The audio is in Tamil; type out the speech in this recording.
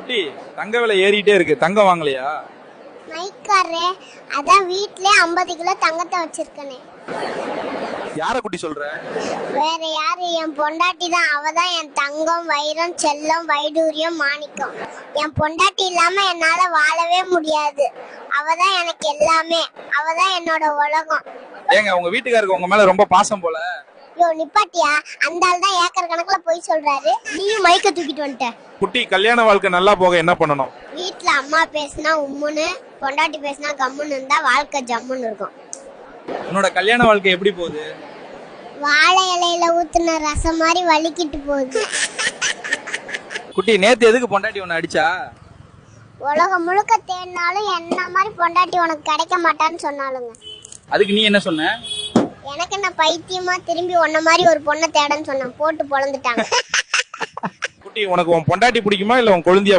குட்டி, தங்க விலை ஏறிட்டே இருக்கு, தங்கம் வாங்கலையா? மைக்காரே, அதான் வீட்லயே 50 கிலோ தங்கத்தை வச்சிருக்கனே. யார குட்டி சொல்ற? வேற யாரு, என் பொண்டாட்டி தான். அவதான் என் தங்கம், வைரம், செல்லம், வைடூரியம், மாணிக்கம். என் பொண்டாட்டி இல்லாம என்னால வாழவே முடியாது. அவதான் எனக்கு எல்லாமே. அவதான் என்னோட உலகம். ஏங்க, உங்க வீட்டுக்காருக்கு உங்க மேல ரொம்ப பாசம் போல. யோ நிப்பாட்டியா, அந்த ஆள் தான் ஏக்கர் கணக்குல போய் சொல்றாரு. நீயும் மைக்க தூக்கிட்டு வந்துட்ட. குட்டி, கல்யாண வாழ்க்கை நல்லா போக என்ன பண்ணணும்? வீட்டுல அம்மா பேசினா உம்முன்னு, பொண்டாட்டி பேசினா கம்முன்னு இருந்தா வாழ்க்கை ஜம்முன்னு இருக்கும். உன்னோட கல்யாண வாழ்க்கை எப்படி போகுது? வாழை இலையில ஊத்துன ரசம் மாதிரி வலிக்கிட்டு போகுது. குட்டி, நேத்து எதுக்கு பொண்டாட்டி உன்னை அடிச்சா? உலகம் முழுக்க தேடினாலும் என்ன மாதிரி பொண்டாட்டி உனக்கு கிடைக்க மாட்டான்னு சொன்னாலுங்க. அதுக்கு நீ என்ன சொன்ன? எனக்கு என்ன பைத்தியமா, திரும்பி உன்ன மாதிரி ஒரு பொண்ணை தேடன்னு சொன்னேன். போட்டு பொழந்துட்டாங்க. குட்டி, உனக்கு உன் பொண்டாட்டி பிடிக்குமா இல்ல உன் கொழுந்தியா